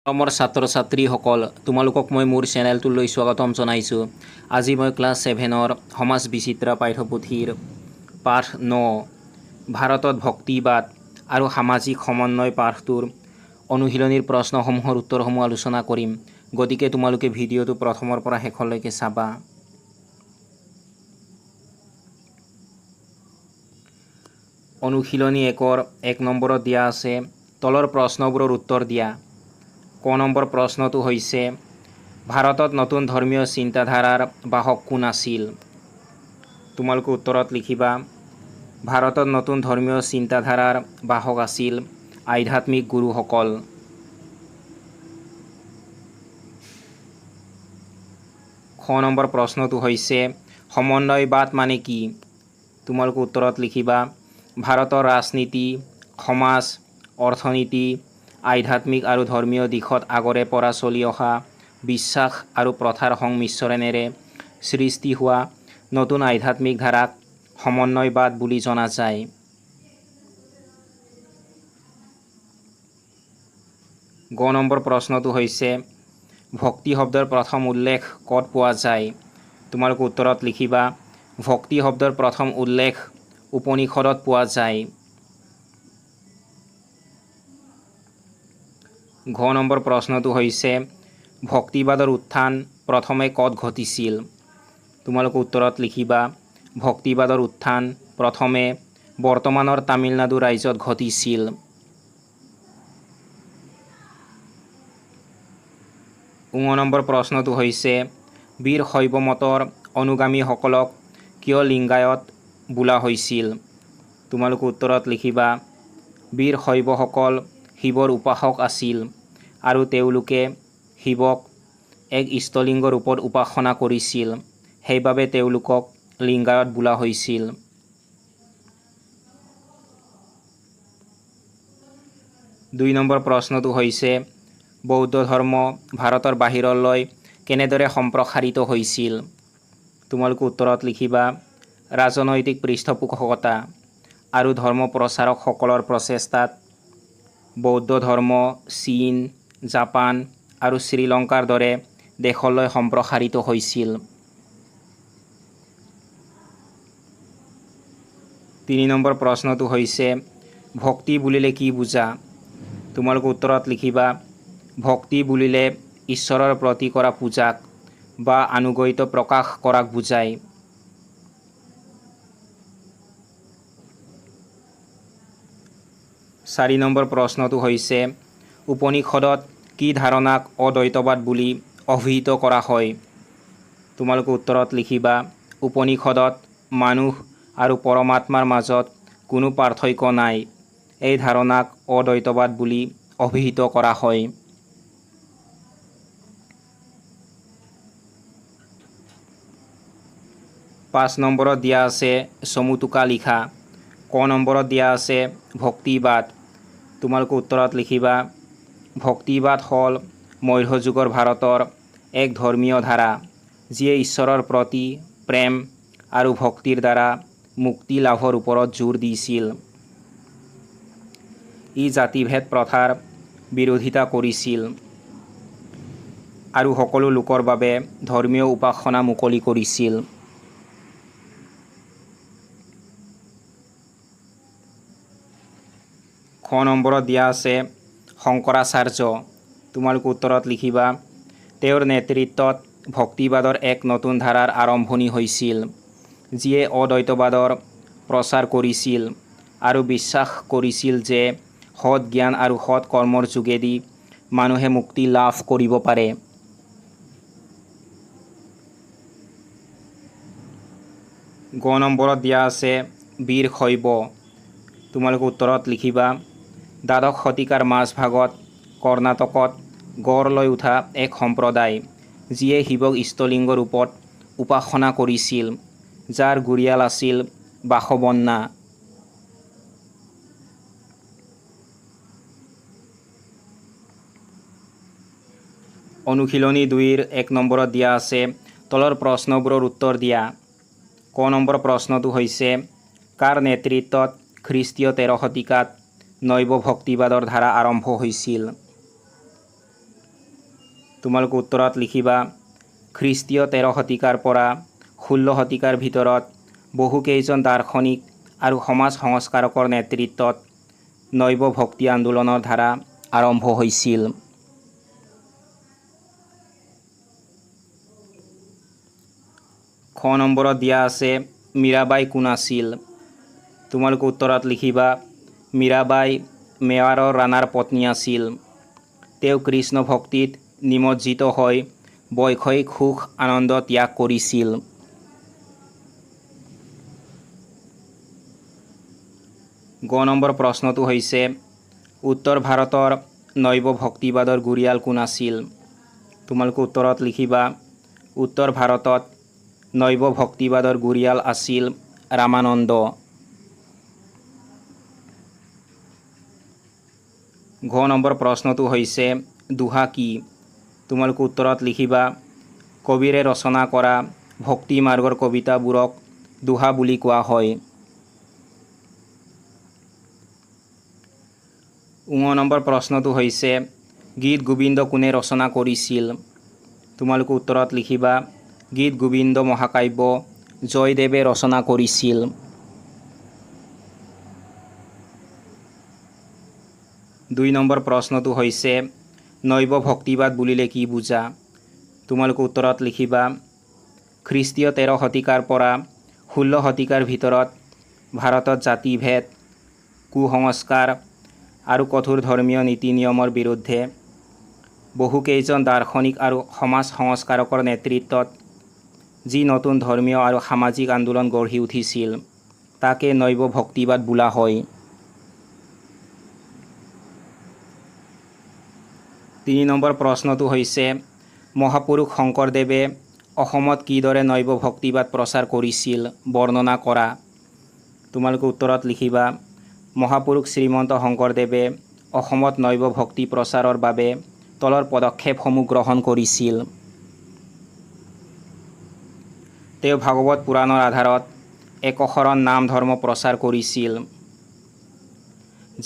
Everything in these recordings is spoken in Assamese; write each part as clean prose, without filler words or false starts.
মোৰ ছাত্ৰ ছাত্ৰীসকল তোমালোকক মই মোৰ চেনেলটোলৈ স্বাগতম জনাইছোঁ। আজি মই ক্লাছ 7ৰ সমাজ বিচিত্ৰা পাঠ্যপুথিৰ পাঠ 9 ভাৰতত ভক্তিবাদ আৰু সামাজিক সমন্বয় পাঠটোৰ অনুশীলনীৰ প্ৰশ্নসমূহৰ উত্তৰসমূহ আলোচনা কৰিম। গতিকে তোমালোকে ভিডিঅ'টো প্ৰথমৰ পৰা শেষলৈকে চাবা। অনুশীলনী 1ৰ 1 নম্বৰত দিয়া আছে তলৰ প্ৰশ্নবোৰৰ উত্তৰ দিয়া। ক নম্বৰ প্ৰশ্নটো হৈছে ভাৰতত নতুন ধৰ্মীয় চিন্তাধাৰাৰ বাহক কোন আছিল? তোমালোকে উত্তৰত লিখিবা ভাৰতত নতুন ধৰ্মীয় চিন্তাধাৰাৰ বাহক আছিল আধ্যাত্মিক গুৰুসকল। খ নম্বৰ প্ৰশ্নটো হৈছে সমন্বয়বাদ মানে কি? তোমালোকে উত্তৰত লিখিবা ভাৰতৰ ৰাজনীতি, সমাজ, অৰ্থনীতি, আধ্যাত্মিক আৰু ধৰ্মীয় দিশত আগৰে পৰা চলি অহা বিশ্বাস আৰু প্ৰথাৰ সংমিশ্ৰণেৰে সৃষ্টি হোৱা নতুন আধ্যাত্মিক ধাৰাক সমন্বয়বাদ বুলি জনা যায়। গ নম্বৰ প্ৰশ্নটো হৈছে ভক্তি শব্দৰ প্ৰথম উল্লেখ ক'ত পোৱা যায়? তোমালোকে উত্তৰত লিখিবা ভক্তি শব্দৰ প্ৰথম উল্লেখ উপনিষদত পোৱা যায়। ঘ নম্বৰ প্ৰশ্নটো হৈছে ভক্তিবাদৰ উত্থান প্ৰথমে ক'ত ঘটিছিল? তোমালোকে উত্তৰত লিখিবা ভক্তিবাদৰ উত্থান প্ৰথমে বৰ্তমানৰ তামিলনাডু ৰাজ্যত ঘটিছিল। ঙ নম্বৰ প্ৰশ্নটো হৈছে বীৰ শৈৱ মতৰ অনুগামীসকলক কিয় লিংগায়ত বোলা হৈছিল? তোমালোকে উত্তৰত লিখিবা বীৰ শৈৱসকল শিৱৰ উপাসক আছিল আৰু তেওঁলোকে শিৱক এক ইষ্টলিংগ ৰূপত উপাসনা কৰিছিল, সেইবাবে তেওঁলোকক লিংগায়ত বোলা হৈছিল। দুই নম্বৰ প্ৰশ্নটো হৈছে বৌদ্ধ ধৰ্ম ভাৰতৰ বাহিৰলৈ কেনেদৰে সম্প্ৰসাৰিত হৈছিল? তোমালোকে উত্তৰত লিখিবা ৰাজনৈতিক পৃষ্ঠপোষকতা আৰু ধৰ্ম প্ৰচাৰকসকলৰ প্ৰচেষ্টাত বৌদ্ধ ধৰ্ম চীন, জাপান আৰু শ্ৰীলংকাৰ দৰে দেশলৈ সম্প্ৰসাৰিত হৈছিল। 3 নম্বৰ প্ৰশ্নটো হৈছে ভক্তি বুলিলে কি বুজা? তোমালোকে উত্তৰত লিখিবা ভক্তি বুলিলে ঈশ্বৰৰ প্ৰতি কৰা পূজাক বা আনুগত্য প্ৰকাশ কৰাক বুজায়। 4 নম্বৰ প্ৰশ্নটো হৈছে উপনিষদত কি ধাৰণাক অদ্বৈতবাদ বুলি অভিহিত কৰা হয়? তোমালোকে উত্তৰত লিখিবা উপনিষদত মানুহ আৰু পৰমাত্মাৰ মাজত কোনো পাৰ্থক্য নাই, এই ধাৰণাক অদ্বৈতবাদ বুলি অভিহিত কৰা হয়। 5 নম্বৰত দিয়া আছে চমু টোকা লিখা। ক নম্বৰত দিয়া আছে ভক্তিবাদ। তোমালোকে উত্তৰত লিখিবা ভক্তিবাদ হ'ল মধ্যযুগৰ ভাৰতৰ এক ধৰ্মীয় ধাৰা যিয়ে ঈশ্বৰৰ প্ৰতি প্ৰেম আৰু ভক্তিৰ দ্বাৰা মুক্তি লাভৰ ওপৰত জোৰ দিছিল। ই জাতিভেদ প্ৰথাৰ বিৰোধিতা কৰিছিল আৰু সকলো লোকৰ বাবে ধৰ্মীয় উপাসনা মুকলি কৰিছিল। খ নম্বৰত দিয়া আছে শংকৰাচাৰ্য। তোমালোকে উত্তৰত লিখিবা তেওঁৰ নেতৃত্বত ভক্তিবাদৰ এক নতুন ধাৰাৰ আৰম্ভণি হৈছিল যিয়ে অদ্বৈতবাদৰ প্ৰচাৰ কৰিছিল আৰু বিশ্বাস কৰিছিল যে সৎ জ্ঞান আৰু সৎ কৰ্মৰ যোগেদি মানুহে মুক্তি লাভ কৰিব পাৰে। গ নম্বৰত দিয়া আছে বীৰ শৈৱ। তোমালোকে উত্তৰত লিখিবা দ্বাদশ শতিকাৰ মাজভাগত কৰ্ণাটকত গঢ় লৈ উঠা এক সম্প্ৰদায় যিয়ে শিৱক ইষ্টলিংগ ৰূপত উপাসনা কৰিছিল, যাৰ গুৰিয়াল আছিল বাসৱন্না। অনুশীলনী 2ৰ 1 নম্বৰত দিয়া আছে তলৰ প্ৰশ্নবোৰৰ উত্তৰ দিয়া। ক নম্বৰ প্ৰশ্নটো হৈছে কাৰ নেতৃত্বত খ্ৰীষ্টীয় 13 শতিকাত নৈৱ ভক্তিবাদৰ ধাৰা আৰম্ভ হৈছিল? তোমালোকে উত্তৰত লিখিবা খ্ৰীষ্টীয় 13 শতিকাৰ পৰা 16 শতিকাৰ ভিতৰত বহুকেইজন দাৰ্শনিক আৰু সমাজ সংস্কাৰকৰ নেতৃত্বত নৈব ভক্তি আন্দোলনৰ ধাৰা আৰম্ভ হৈছিল। খ নম্বৰত দিয়া আছে মীৰাবাই কোন আছিল? তোমালোকে উত্তৰত লিখিবা মীৰাবাই মেৱাৰৰ ৰাণাৰ পত্নী আছিল। তেওঁ কৃষ্ণ ভক্তিত নিমজ্জিত হৈ বৈষয়িক সুখ আনন্দ ত্যাগ কৰিছিল। গ নম্বৰ প্ৰশ্নটো হৈছে উত্তৰ ভাৰতৰ নৈব ভক্তিবাদৰ গুৰিয়াল কোন আছিল? তোমালোকে উত্তৰত লিখিবা উত্তৰ ভাৰতত নৈব ভক্তিবাদৰ গুৰিয়াল আছিল ৰামানন্দ। ঘ নম্বৰ প্ৰশ্নটো হৈছে দোহা কি? তোমালোকে উত্তৰত লিখিবা কবিৰে ৰচনা কৰা ভক্তি মাৰ্গৰ কবিতাবোৰক দোহা বুলি কোৱা হয়। ঙ নম্বৰ প্ৰশ্নটো হৈছে গীত গোবিন্দ কোনে ৰচনা কৰিছিল? তোমালোকে উত্তৰত লিখিবা গীত গোবিন্দ মহাকাব্য জয়দেৱে ৰচনা কৰিছিল। দুই নম্বৰ প্ৰশ্নটো হৈছে নৈব ভক্তিবাদ বুলিলে কি বুজা? তোমালোকে উত্তৰত লিখিবা খ্ৰীষ্টীয় 13 শতিকাৰ পৰা 16 শতিকাৰ ভিতৰত ভাৰতত জাতিভেদ কুসংস্কাৰ আৰু কঠোৰ ধৰ্মীয় নীতি নিয়মৰ বিৰুদ্ধে বহুকেইজন দাৰ্শনিক আৰু সমাজ সংস্কাৰকৰ নেতৃত্বত যি নতুন ধৰ্মীয় আৰু সামাজিক আন্দোলন গঢ়ি উঠিছিল তাকে নৈব ভক্তিবাদ বোলা হয়। 3 নম্বৰ প্ৰশ্নটো হৈছে মহাপুৰুষ শংকৰদেৱে অসমত কিদৰে নৈব ভক্তিবাদ প্ৰচাৰ কৰিছিল বৰ্ণনা কৰা। তোমালোকে উত্তৰত লিখিবা মহাপুৰুষ শ্ৰীমন্ত শংকৰদেৱে অসমত নৈব ভক্তি প্ৰচাৰৰ বাবে তলৰ পদক্ষেপসমূহ গ্ৰহণ কৰিছিল। তেওঁ ভাগৱত পুৰাণৰ আধাৰত একশৰণ নাম ধৰ্ম প্ৰচাৰ কৰিছিল।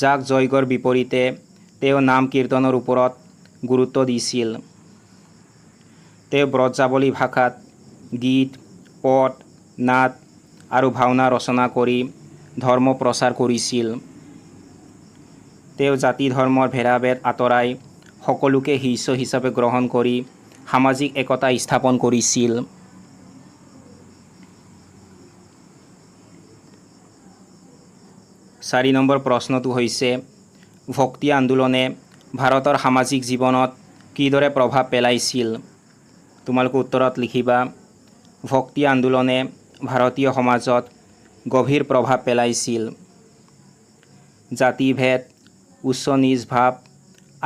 যাগ যজ্ঞৰ বিপৰীতে তেওঁ নাম কীৰ্তনৰ ওপৰত গুৰুত্ব দিছিল। তেওঁ ব্ৰজাৱলী ভাষাত গীত পদ নাট আৰু ভাওনা ৰচনা কৰি ধৰ্ম প্ৰচাৰ কৰিছিল। তেওঁ জাতি ধৰ্মৰ ভেদাভেদ আঁতৰাই সকলোকে শিষ্য হিচাপে গ্ৰহণ কৰি সামাজিক একতা স্থাপন কৰিছিল। 4 নম্বৰ প্ৰশ্নটো হৈছে ভক্তি আন্দোলনে ভাৰতৰ সামাজিক জীৱনত কিদৰে প্ৰভাৱ পেলাইছিল। তোমালোকে উত্তৰত লিখিবা ভক্তি আন্দোলনে ভাৰতীয় সমাজত গভীৰ প্ৰভাৱ পেলাইছিল। জাতিভেদ উচ্চ নিজ ভাৱ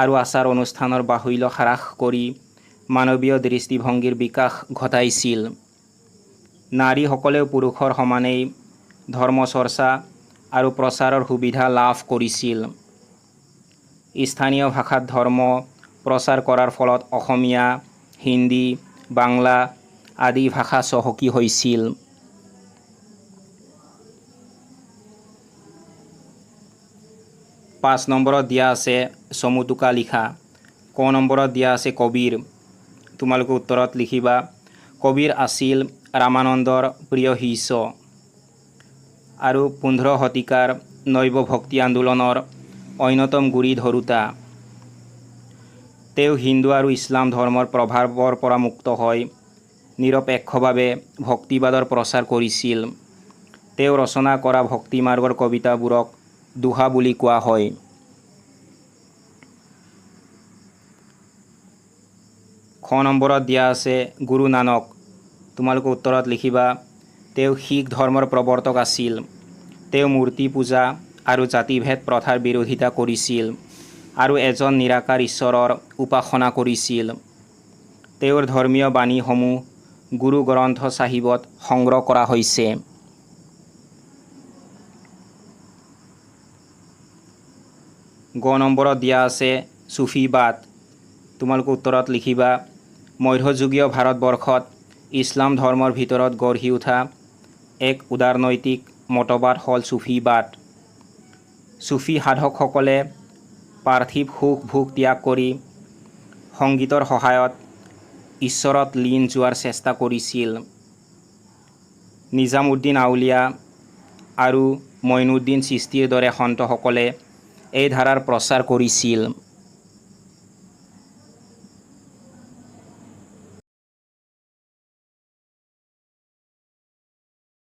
আৰু আচাৰ অনুষ্ঠানৰ বাহুল্য হ্ৰাস কৰি মানৱীয় দৃষ্টিভংগীৰ বিকাশ ঘটাইছিল। নাৰীসকলেও পুৰুষৰ সমানেই ধৰ্ম চৰ্চা আৰু প্ৰচাৰৰ সুবিধা লাভ কৰিছিল। স্থানীয় ভাষাত ধৰ্ম প্ৰচাৰ কৰাৰ ফলত অসমীয়া হিন্দী বাংলা আদি ভাষা চহকী হৈছিল। 5 নম্বৰত দিয়া আছে চমুটোকা লিখা। ক নম্বৰত দিয়া আছে কবিৰ। তোমালোকে উত্তৰত লিখিবা কবিৰ আছিল ৰামানন্দৰ প্ৰিয় শিষ্য আৰু 15 শতিকাৰ নৈব ভক্তি আন্দোলনৰ অন্যতম গুৰি ধৰোঁতা। তেওঁ হিন্দু আৰু ইছলাম ধৰ্মৰ প্ৰভাৱৰ পৰা মুক্ত হৈ নিৰপেক্ষভাৱে ভক্তিবাদৰ প্ৰচাৰ কৰিছিল। তেওঁ ৰচনা কৰা ভক্তি মাৰ্গৰ কবিতাবোৰক দোহা বুলি কোৱা হয়। খ নম্বৰত দিয়া আছে গুৰু নানক। তোমালোকে উত্তৰত লিখিবা তেওঁ শিখ ধৰ্মৰ প্ৰৱৰ্তক আছিল। তেওঁ মূৰ্তি পূজা আৰু জাতিভেদ প্ৰথাৰ বিৰোধিতা কৰিছিল আৰু এজন নিৰাকাৰ ঈশ্বৰৰ উপাসনা কৰিছিল। তেওঁৰ ধৰ্মীয় বাণীসমূহ গুৰু গ্ৰন্থ চাহিবত সংগ্ৰহ কৰা হৈছে। গ নম্বৰত দিয়া আছে চুফীবাদ। তোমালোকে উত্তৰত লিখিবা মধ্যযুগীয় ভাৰতবৰ্ষত ইছলাম ধৰ্মৰ ভিতৰত গঢ়ি উঠা এক উদাৰনৈতিক মতবাদ হ'ল চুফীবাদ। চুফী সাধকসকলে পাৰ্থিৱ সুখ ভোগ ত্যাগ কৰি সংগীতৰ সহায়ত ঈশ্বৰত লীন যোৱাৰ চেষ্টা কৰিছিল। নিজামুদ্দিন আউলিয়া আৰু মঈনুদ্দিন চিস্তিৰ দৰে সন্তসকলে এই ধাৰাৰ প্ৰচাৰ কৰিছিল।